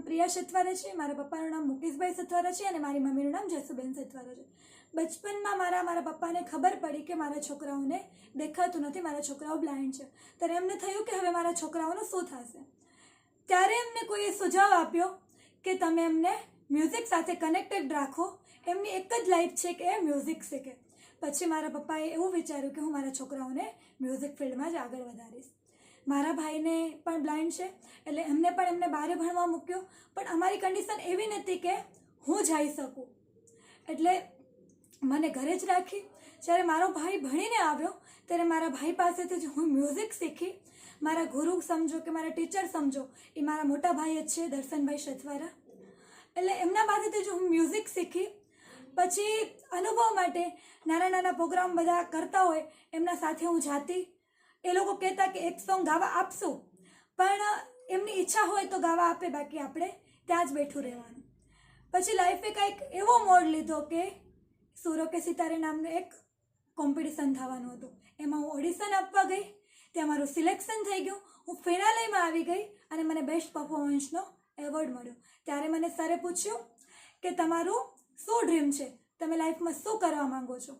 પ્રિયા સથવારા છે, મારા પપ્પાનું નામ મુકેશભાઈ સથવારા છે અને મારી મમ્મીનું નામ જસુબેન સથવારા છે. બચપનમાં મારા પપ્પાને ખબર પડી કે મારા છોકરાઓને દેખાતું નથી, મારા છોકરાઓ બ્લાઇન્ડ છે. ત્યારે એમને થયું કે હવે મારા છોકરાઓનું શું થશે. ત્યારે એમને કોઈએ સુઝાવ આપ્યો કે તમે એમને મ્યુઝિક સાથે કનેક્ટેડ રાખો, એમની એક જ લાઈફ છે કે એ મ્યુઝિક શીખે. પછી મારા પપ્પાએ એવું વિચાર્યું કે હું મારા છોકરાઓને મ્યુઝિક ફિલ્ડમાં જ આગળ વધારીશ. મારા ભાઈને પણ બ્લાઇન્ડ છે એટલે એમને બહાર ભણવા મૂક્યો, પણ અમારી કન્ડિશન એવી નથી કે હું જઈ શકું, એટલે મને ઘરે જ રાખી. જ્યારે મારો ભાઈ ભણીને આવ્યો ત્યારે મારા ભાઈ પાસેથી જ હું મ્યુઝિક શીખી. મારા ગુરુ સમજો કે મારા ટીચર સમજો એ મારા મોટા ભાઈ જ છે, દર્શનભાઈ સથવારા. એટલે એમના પાસેથી જ હું મ્યુઝિક શીખી. પછી અનુભવ માટે નાના પ્રોગ્રામ બધા કરતા હોય એમના સાથે હું જાતી. એ લોકો કહેતા કે એક સોંગ ગાવા આપશું, પણ એમની ઈચ્છા હોય તો ગાવા આપે, બાકી આપણે ત્યાં જ બેઠું રહેવાનું. પછી લાઈફે કંઈક એવો મોડ લીધો કે સુરો કે સિતારે નામનું એક કોમ્પિટિશન થવાનું હતું. એમાં હું ઓડિશન આપવા ગઈ, ત્યાં મારું સિલેક્શન થઈ ગયું, હું ફિનાલેમાં આવી ગઈ અને મને બેસ્ટ પરફોર્મન્સનો એવોર્ડ મળ્યો. ત્યારે મને સરે પૂછ્યું કે તમારું શું ડ્રીમ છે, તમે લાઈફમાં શું કરવા માંગો છો.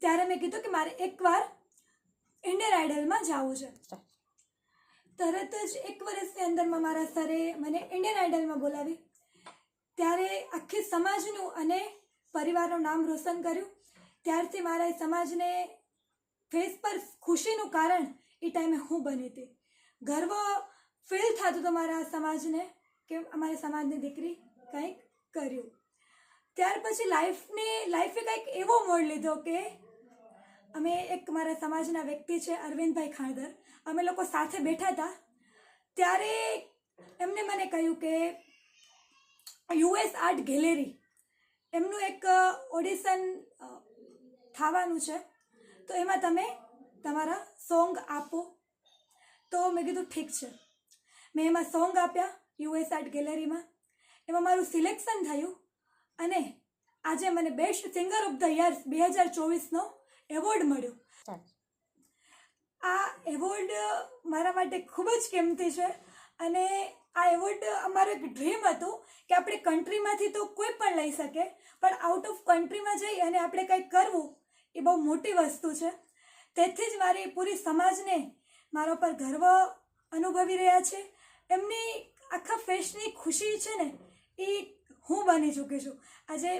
ત્યારે મેં કીધું કે મારે એકવાર ઇન્ડિયન આઇડલમાં જવું છે. તરત જ 1 વર્ષની અંદરમાં મારા સરે મને ઇન્ડિયન આઇડલમાં બોલાવી. ત્યારે આખી સમાજનું અને પરિવારનું નામ રોશન કર્યું. ત્યારથી મારા સમાજને ફેસ પર ખુશીનું કારણ એ ટાઈમે હું બની હતી. ગર્વ ફીલ થતું હતું મારા સમાજને કે અમારી સમાજની દીકરી કંઈક કર્યું. ત્યાર પછી લાઈફે કંઈક એવો મોડ લીધો કે અમે એક મારા સમાજના વ્યક્તિ છે અરવિંદભાઈ ખાણદર, અમે લોકો સાથે બેઠા હતા. ત્યારે એમને મને કહ્યું કે US આર્ટ ગેલેરી એમનું એક ઓડિશન થવાનું છે, તો એમાં તમે તમારા સોંગ આપો. તો મેં કીધું ઠીક છે. મેં એમાં સોંગ આપ્યા US આર્ટ ગેલેરીમાં. એમાં મારું સિલેક્શન થયું અને આજે મને best singer of the year 2024નો એવોર્ડ મળ્યો. આ એવોર્ડ મારા માટે ખૂબ જ કિંમતી છે અને આ એવોર્ડ અમારો એક ડ્રીમ હતું કે આપણે કન્ટ્રીમાંથી તો કોઈ પણ લઈ શકે, પણ આઉટ ઓફ કન્ટ્રીમાં જઈ અને આપણે કંઈક કરવું એ બહુ મોટી વસ્તુ છે. તેથી જ મારી પૂરી સમાજને મારા પર ગર્વ અનુભવી રહ્યા છે. એમની આખા ફેસની ખુશી છે ને એ હું બની ચૂકી છું. આજે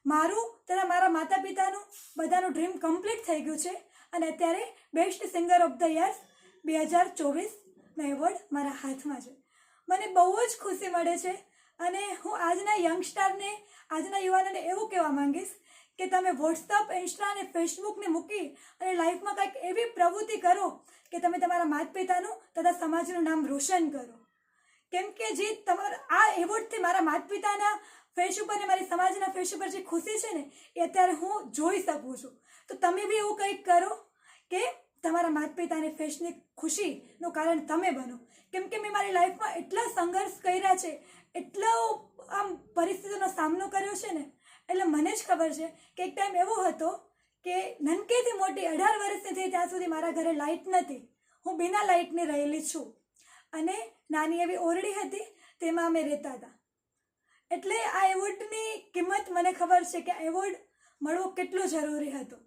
મારું તથા મારા માતા પિતાનું બધાનું ડ્રીમ કમ્પ્લીટ થઈ ગયું છે અને અત્યારે best singer of the year 2024નો એવોર્ડ મારા હાથમાં છે. મને બહુ જ ખુશી મળે છે અને હું આજના યંગસ્ટરને, આજના યુવાનોને એવું કહેવા માંગીશ કે તમે વોટ્સઅપ, ઇન્સ્ટા અને ફેસબુકને મૂકી અને લાઈફમાં કંઈક એવી પ્રવૃત્તિ કરો કે તમે તમારા માતા પિતાનું તથા સમાજનું નામ રોશન કરો. કેમ કે જે તમારા આ એવોર્ડથી મારા માતા પિતાના ફેસ ઉપર ને મારી સમાજના ફેસ ઉપર જે ખુશી છે ને એ અત્યારે હું જોઈ શકું છું. તો તમે બી એવું કંઈક કરો કે તમારા માતા પિતાની ફેસની ખુશીનું કારણ તમે બનો. કેમ કે મેં મારી લાઈફમાં એટલા સંઘર્ષ કર્યા છે, એટલો આમ પરિસ્થિતિનો સામનો કર્યો છે ને, એટલે મને જ ખબર છે કે એક ટાઈમ એવો હતો કે નાનકીથી મોટી 18 વર્ષની થઈ ત્યાં સુધી મારા ઘરે લાઇટ નથી. હું બિના લાઇટની રહેલી છું અને નાની એવી ઓરડી હતી તેમાં અમે રહેતા હતા. એટલે આ એવોર્ડની કિંમત મને ખબર છે કે આ એવોર્ડ મળવો કેટલો જરૂરી હતો.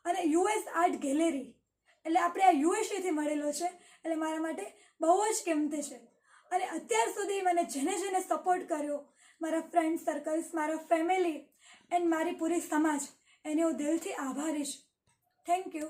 અને US આર્ટ ગેલેરી એટલે આપણે આ USAથી મળેલો છે, એટલે મારા માટે બહુ જ કિંમતી છે. અને અત્યાર સુધી મને જેને સપોર્ટ કર્યો, મારા ફ્રેન્ડ સર્કલ્સ, મારા ફેમિલી એન્ડ મારી પૂરી સમાજ, એને હું દિલથી આભારી છું. Thank you.